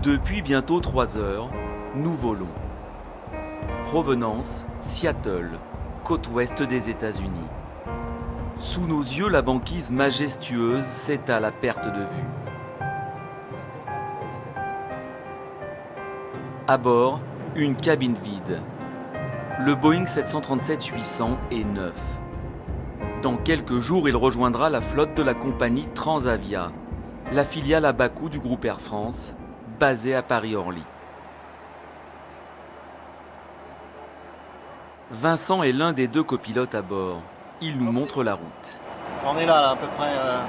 Depuis bientôt 3 heures, nous volons. Provenance, Seattle, côte ouest des États-Unis. Sous nos yeux, la banquise majestueuse s'étale à perte de vue. À bord, une cabine vide. Le Boeing 737-800 est neuf. Dans quelques jours, il rejoindra la flotte de la compagnie Transavia, la filiale à bas coût du groupe Air France, basée à Paris-Orly. Vincent est l'un des 2 copilotes à bord. Il nous montre la route. On est là à peu près à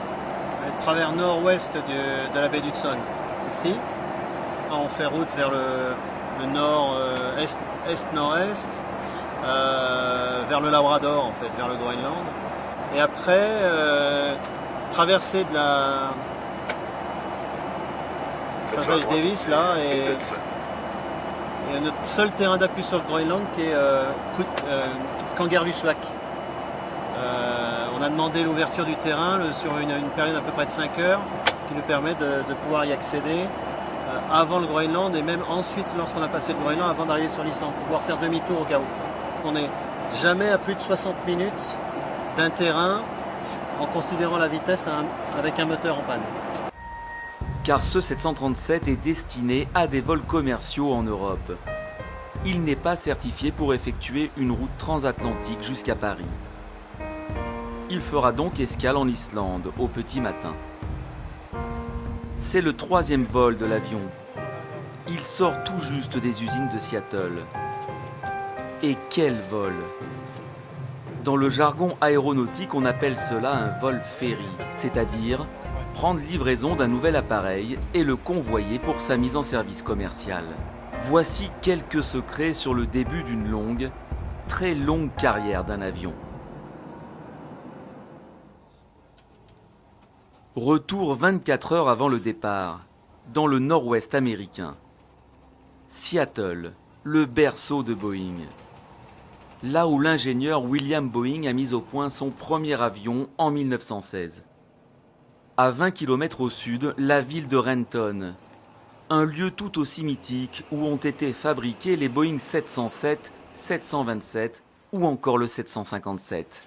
travers nord-ouest de la baie d'Hudson. Ici, on fait route vers le nord, est-nord-est, vers le Labrador en fait, vers le Groenland. Et après, traversée de la passage Davis là, et notre seul terrain d'appui sur le Groenland qui est Kangerlussuaq. On a demandé l'ouverture du terrain sur une période à peu près de 5 heures qui nous permet de pouvoir y accéder avant le Groenland et même ensuite lorsqu'on a passé le Groenland avant d'arriver sur l'Islande, pour pouvoir faire demi-tour au cas où. On n'est jamais à plus de 60 minutes d'un terrain en considérant la vitesse avec un moteur en panne. Car ce 737 est destiné à des vols commerciaux en Europe. Il n'est pas certifié pour effectuer une route transatlantique jusqu'à Paris. Il fera donc escale en Islande au petit matin. C'est le 3e vol de l'avion. Il sort tout juste des usines de Seattle. Et quel vol! Dans le jargon aéronautique, on appelle cela un vol ferry, c'est-à-dire prendre livraison d'un nouvel appareil et le convoyer pour sa mise en service commercial. Voici quelques secrets sur le début d'une longue, très longue carrière d'un avion. Retour 24 heures avant le départ, dans le nord-ouest américain. Seattle, le berceau de Boeing. Là où l'ingénieur William Boeing a mis au point son premier avion en 1916. À 20 km au sud, la ville de Renton. Un lieu tout aussi mythique où ont été fabriqués les Boeing 707, 727 ou encore le 757.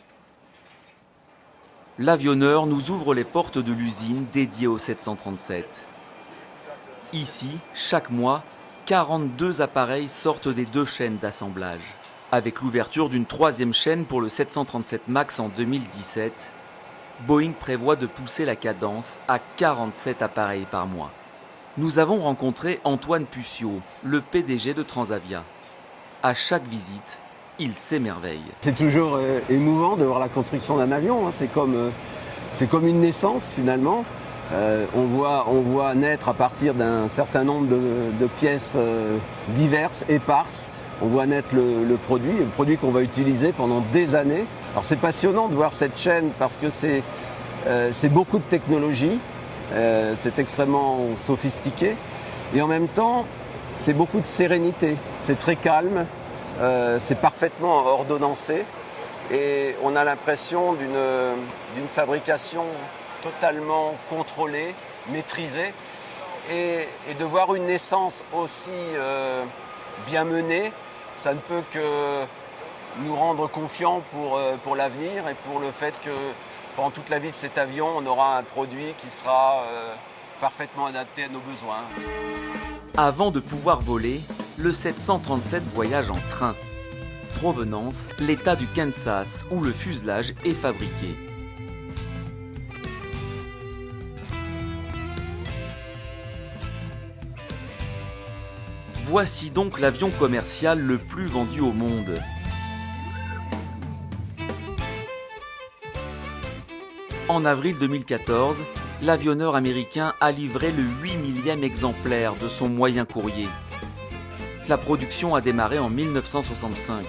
L'avionneur nous ouvre les portes de l'usine dédiée au 737. Ici, chaque mois, 42 appareils sortent des 2 chaînes d'assemblage. Avec l'ouverture d'une 3e chaîne pour le 737 MAX en 2017, Boeing prévoit de pousser la cadence à 47 appareils par mois. Nous avons rencontré Antoine Puciot, le PDG de Transavia. À chaque visite, il s'émerveille. C'est toujours émouvant de voir la construction d'un avion. C'est comme une naissance finalement. On voit naître à partir d'un certain nombre de pièces diverses, éparses. On voit naître le produit qu'on va utiliser pendant des années. Alors c'est passionnant de voir cette chaîne parce que c'est beaucoup de technologie, c'est extrêmement sophistiqué et en même temps c'est beaucoup de sérénité. C'est très calme, c'est parfaitement ordonnancé et on a l'impression d'une fabrication totalement contrôlée, maîtrisée et de voir une naissance aussi bien menée. Ça ne peut que nous rendre confiants pour l'avenir et pour le fait que pendant toute la vie de cet avion, on aura un produit qui sera parfaitement adapté à nos besoins. Avant de pouvoir voler, le 737 voyage en train. Provenance, l'État du Kansas, où le fuselage est fabriqué. Voici donc l'avion commercial le plus vendu au monde. En avril 2014, l'avionneur américain a livré le 8 millième exemplaire de son moyen courrier. La production a démarré en 1965.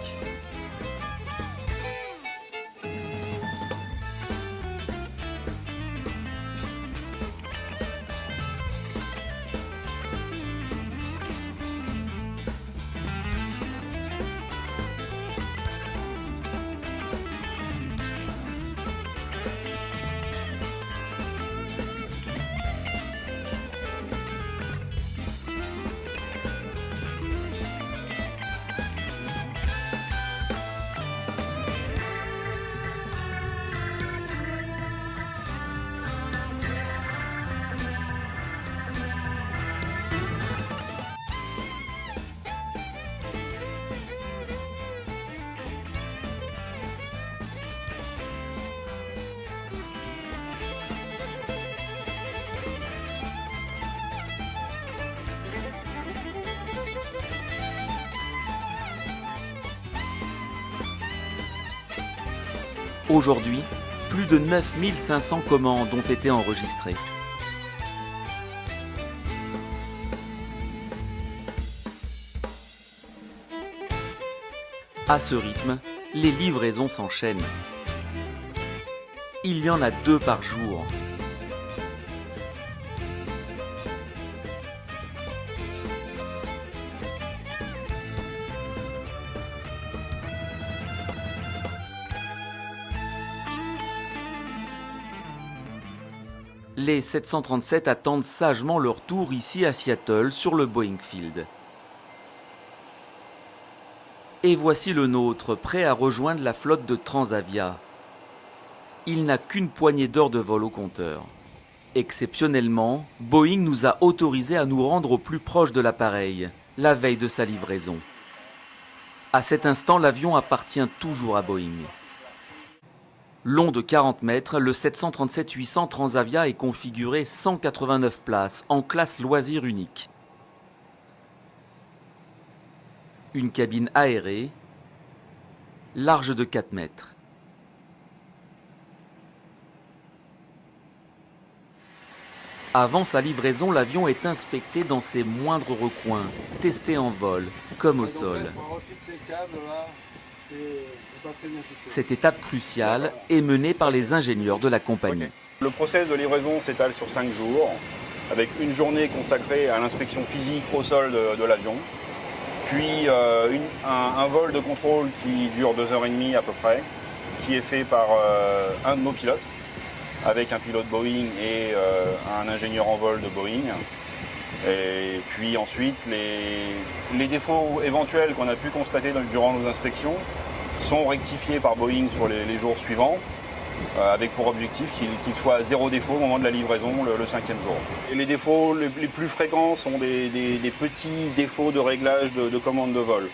Aujourd'hui, plus de 9500 commandes ont été enregistrées. À ce rythme, les livraisons s'enchaînent. Il y en a 2 par jour. Les 737 attendent sagement leur tour ici à Seattle sur le Boeing Field. Et voici le nôtre, prêt à rejoindre la flotte de Transavia. Il n'a qu'une poignée d'heures de vol au compteur. Exceptionnellement, Boeing nous a autorisé à nous rendre au plus proche de l'appareil, la veille de sa livraison. À cet instant, l'avion appartient toujours à Boeing. Long de 40 mètres, le 737-800 Transavia est configuré 189 places en classe loisir unique. Une cabine aérée, large de 4 mètres. Avant sa livraison, l'avion est inspecté dans ses moindres recoins, testé en vol, comme au sol. Cette étape cruciale est menée par les ingénieurs de la compagnie. Le process de livraison s'étale sur 5 jours, avec une journée consacrée à l'inspection physique au sol de l'avion, puis un vol de contrôle qui dure 2h30 à peu près, qui est fait par un de nos pilotes, avec un pilote Boeing et un ingénieur en vol de Boeing. Et puis ensuite, les défauts éventuels qu'on a pu constater durant nos inspections sont rectifiés par Boeing sur les jours suivants, avec pour objectif qu'il soit à 0 défaut au moment de la livraison le 5e jour. Et les défauts les plus fréquents sont des petits défauts de réglage de commande de vol,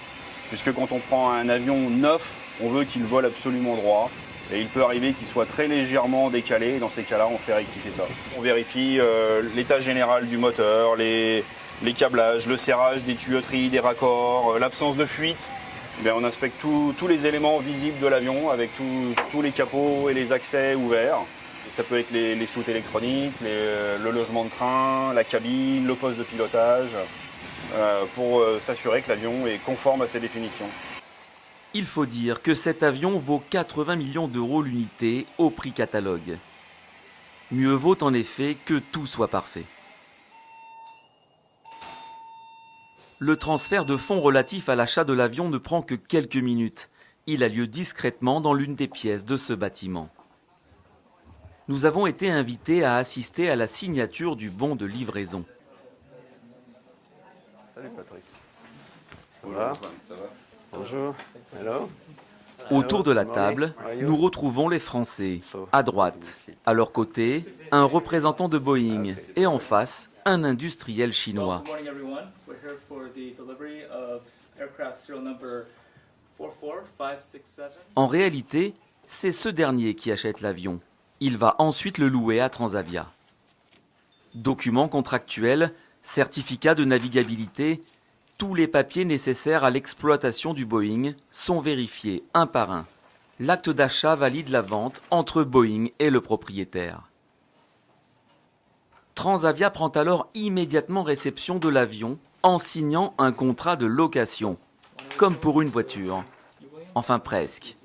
puisque quand on prend un avion neuf, on veut qu'il vole absolument droit. Et il peut arriver qu'il soit très légèrement décalé, et dans ces cas-là, on fait rectifier ça. On vérifie l'état général du moteur, les câblages, le serrage des tuyauteries, des raccords, l'absence de fuite. Bien, on inspecte tous les éléments visibles de l'avion avec tous les capots et les accès ouverts. Et ça peut être les soutes électroniques, le logement de train, la cabine, le poste de pilotage, pour s'assurer que l'avion est conforme à ses définitions. Il faut dire que cet avion vaut 80 millions d'euros l'unité au prix catalogue. Mieux vaut en effet que tout soit parfait. Le transfert de fonds relatif à l'achat de l'avion ne prend que quelques minutes. Il a lieu discrètement dans l'une des pièces de ce bâtiment. Nous avons été invités à assister à la signature du bon de livraison. Salut Patrick. Ça va ? Bonjour. Hello. Autour de la table, nous retrouvons les Français. À droite, à leur côté, un représentant de Boeing et en face, un industriel chinois. En réalité, c'est ce dernier qui achète l'avion. Il va ensuite le louer à Transavia. Documents contractuels, certificats de navigabilité, tous les papiers nécessaires à l'exploitation du Boeing sont vérifiés un par un. L'acte d'achat valide la vente entre Boeing et le propriétaire. Transavia prend alors immédiatement réception de l'avion en signant un contrat de location, comme pour une voiture. Enfin presque.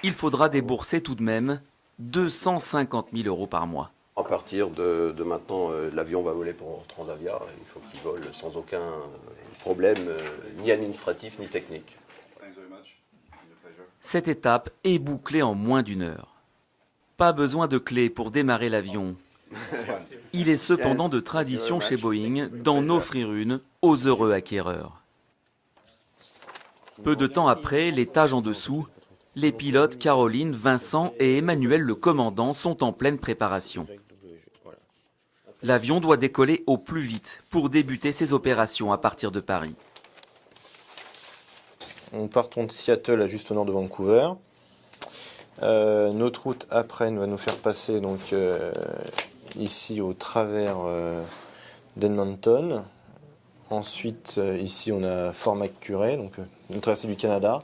Il faudra débourser tout de même 250 000 euros par mois. À partir de maintenant, l'avion va voler pour Transavia. Il faut qu'il vole sans aucun problème, ni administratif ni technique. Cette étape est bouclée en moins d'1 heure. Pas besoin de clé pour démarrer l'avion. Il est cependant de tradition chez Boeing d'en offrir une aux heureux acquéreurs. Peu de temps après, l'étage en dessous, les pilotes Caroline, Vincent et Emmanuel le commandant sont en pleine préparation. L'avion doit décoller au plus vite pour débuter ses opérations à partir de Paris. Nous partons de Seattle à juste au nord de Vancouver. Notre route après va nous faire passer donc, ici au travers d'Edmonton. Ensuite, ici, on a Fort McMurray, donc une traversée du Canada.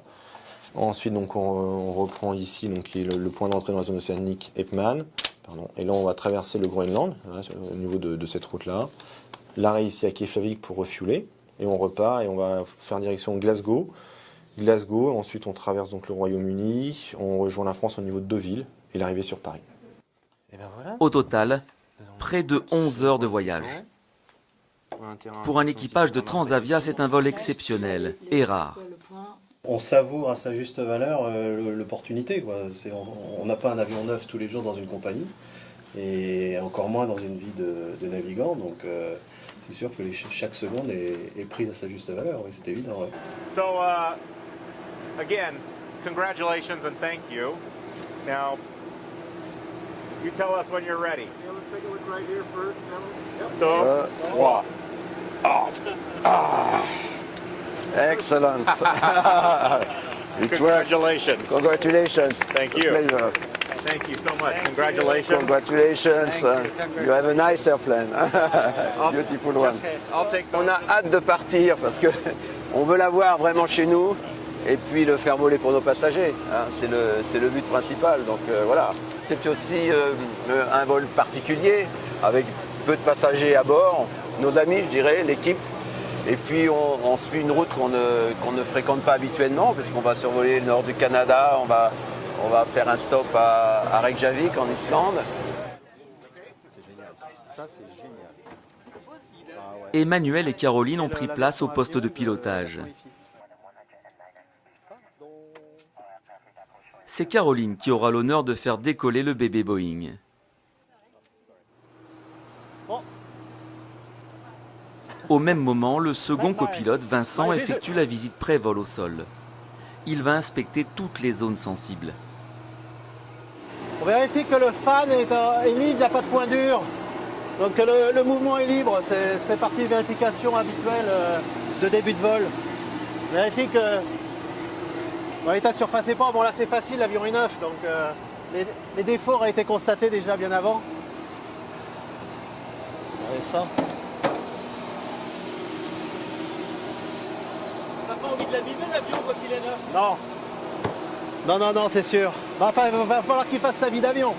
Ensuite, donc, on reprend ici, donc, qui est le point d'entrée dans la zone océanique Eppman. Et là, on va traverser le Groenland, là, au niveau de cette route-là. L'arrêt ici à Keflavik pour refueler. Et on repart et on va faire direction Glasgow. Ensuite, on traverse donc le Royaume-Uni. On rejoint la France au niveau de Deauville et l'arrivée sur Paris. Et ben voilà. Au total, près de 11 heures de voyage. Pour un équipage de Transavia, c'est un vol exceptionnel et rare. On savoure à sa juste valeur l'opportunité, quoi. On n'a pas un avion neuf tous les jours dans une compagnie, et encore moins dans une vie de navigant, donc c'est sûr que chaque seconde est prise à sa juste valeur, oui, c'est évident. Ouais. So, again, congratulations and thank you. Now, you tell us when you're ready. Yeah, let's take a look right here first, gentlemen. Deux, trois. Excellent. Congratulations. Congratulations. Thank you. Pleasure. Thank you so much. Congratulations. Congratulations. You have a nice airplane. Beautiful one. I'll take On a hâte de partir parce que on veut l'avoir vraiment chez nous et puis le faire voler pour nos passagers. Hein, c'est le but principal. Donc voilà. C'est aussi un vol particulier avec peu de passagers à bord, nos amis, je dirais, l'équipe. Et puis on suit une route qu'on ne fréquente pas habituellement, puisqu'on va survoler le nord du Canada, on va faire un stop à Reykjavik en Islande. C'est génial, ça c'est génial. Emmanuel et Caroline ont pris place au poste de pilotage. C'est Caroline qui aura l'honneur de faire décoller le bébé Boeing. Au même moment, le second copilote, Vincent, effectue la visite pré-vol au sol. Il va inspecter toutes les zones sensibles. On vérifie que le fan est libre, il n'y a pas de point dur. Donc le mouvement est libre, ça fait partie des vérifications habituelles de début de vol. On vérifie que l'état de surface est pas, bon là c'est facile, l'avion est neuf, donc les défauts auraient été constatés déjà bien avant. Regardez ça. T'as pas envie de l'abîmer l'avion quand il est neuf? Non. Non, c'est sûr. Enfin, il va falloir qu'il fasse sa vie d'avion.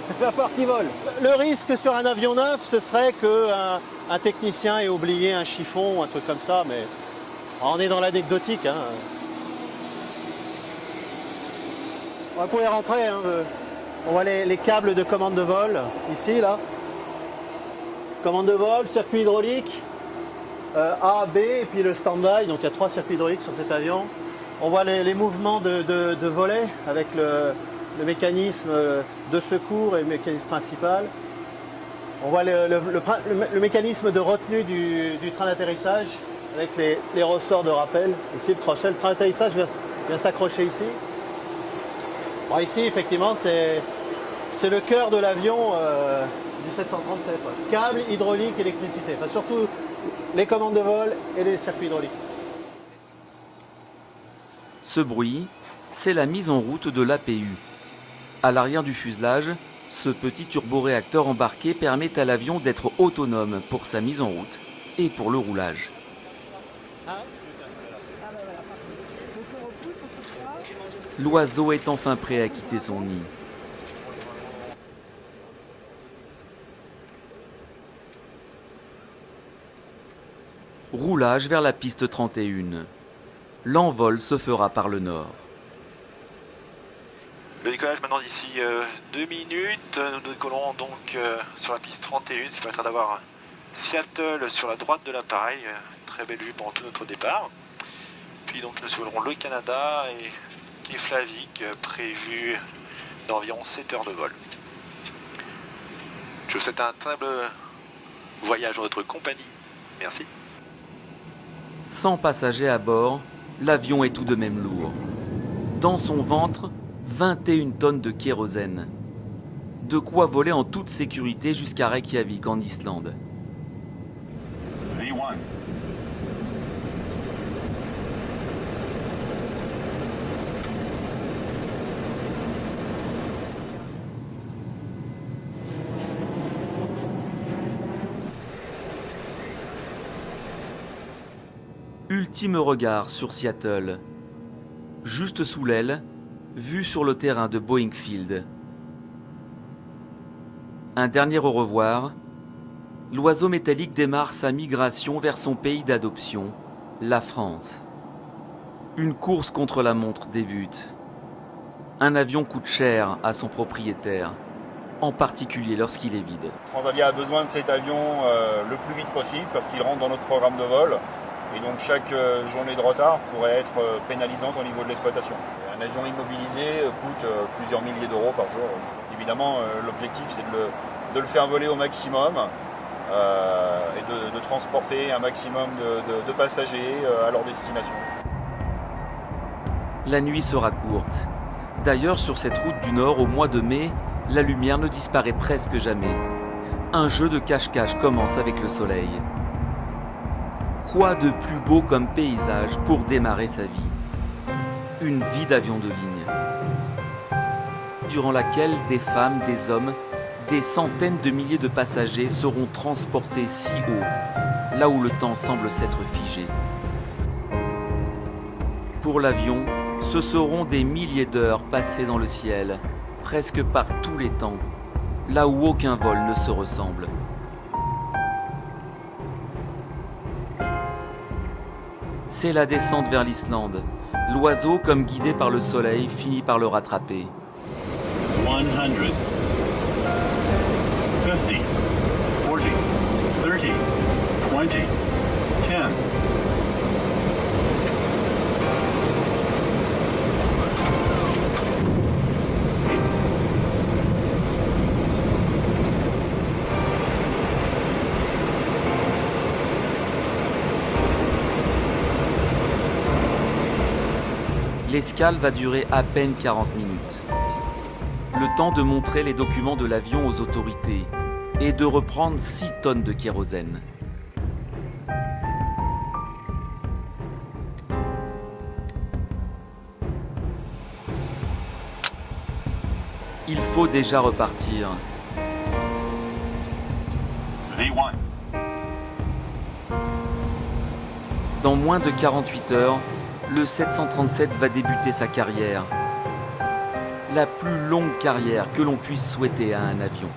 Il va falloir qu'il vole. Le risque sur un avion neuf, ce serait qu'un technicien ait oublié un chiffon ou un truc comme ça, mais on est dans l'anecdotique. Hein. On va pouvoir rentrer. Hein. On voit les câbles de commande de vol, ici, là. Commande de vol, circuit hydraulique, A, B, et puis le stand-by. Donc il y a 3 circuits hydrauliques sur cet avion. On voit les mouvements de volet avec le mécanisme de secours et le mécanisme principal. On voit le mécanisme de retenue du train d'atterrissage avec les ressorts de rappel. Ici, le crochet, le train d'atterrissage vient s'accrocher ici. Bon, ici, effectivement, c'est le cœur de l'avion du 737. Ouais. Câble, hydraulique, électricité. Enfin, surtout les commandes de vol et les circuits hydrauliques. Ce bruit, c'est la mise en route de l'APU. À l'arrière du fuselage, ce petit turboréacteur embarqué permet à l'avion d'être autonome pour sa mise en route et pour le roulage. L'oiseau est enfin prêt à quitter son nid. Roulage vers la piste 31. L'envol se fera par le nord. Le décollage maintenant d'ici 2 minutes. Nous décollons donc sur la piste 31, ce qui permettra d'avoir Seattle sur la droite de l'appareil. Très belle vue pendant tout notre départ. Puis donc nous survolerons le Canada et Keflavik, prévu d'environ 7 heures de vol. Je vous souhaite un très beau voyage en votre compagnie. Merci. Sans passagers à bord, l'avion est tout de même lourd. Dans son ventre, 21 tonnes de kérosène. De quoi voler en toute sécurité jusqu'à Reykjavik en Islande. V1. l'ultime regard sur Seattle. Juste sous l'aile, vue sur le terrain de Boeing Field. Un dernier au revoir, l'oiseau métallique démarre sa migration vers son pays d'adoption, la France. Une course contre la montre débute. Un avion coûte cher à son propriétaire, en particulier lorsqu'il est vide. Transavia a besoin de cet avion le plus vite possible parce qu'il rentre dans notre programme de vol. Et donc chaque journée de retard pourrait être pénalisante au niveau de l'exploitation. Un avion immobilisé coûte plusieurs milliers d'euros par jour. Évidemment, l'objectif c'est de le faire voler au maximum et de transporter un maximum de passagers à leur destination. La nuit sera courte. D'ailleurs, sur cette route du Nord, au mois de mai, la lumière ne disparaît presque jamais. Un jeu de cache-cache commence avec le soleil. Quoi de plus beau comme paysage pour démarrer sa vie? Une vie d'avion de ligne, durant laquelle des femmes, des hommes, des centaines de milliers de passagers seront transportés si haut, là où le temps semble s'être figé. Pour l'avion, ce seront des milliers d'heures passées dans le ciel, presque par tous les temps, là où aucun vol ne se ressemble. C'est la descente vers l'Islande. L'oiseau, comme guidé par le soleil, finit par le rattraper. 100, 50, 40, 30, 20, 10. L'escale va durer à peine 40 minutes. Le temps de montrer les documents de l'avion aux autorités et de reprendre 6 tonnes de kérosène. Il faut déjà repartir. V1. Dans moins de 48 heures, le 737 va débuter sa carrière. La plus longue carrière que l'on puisse souhaiter à un avion.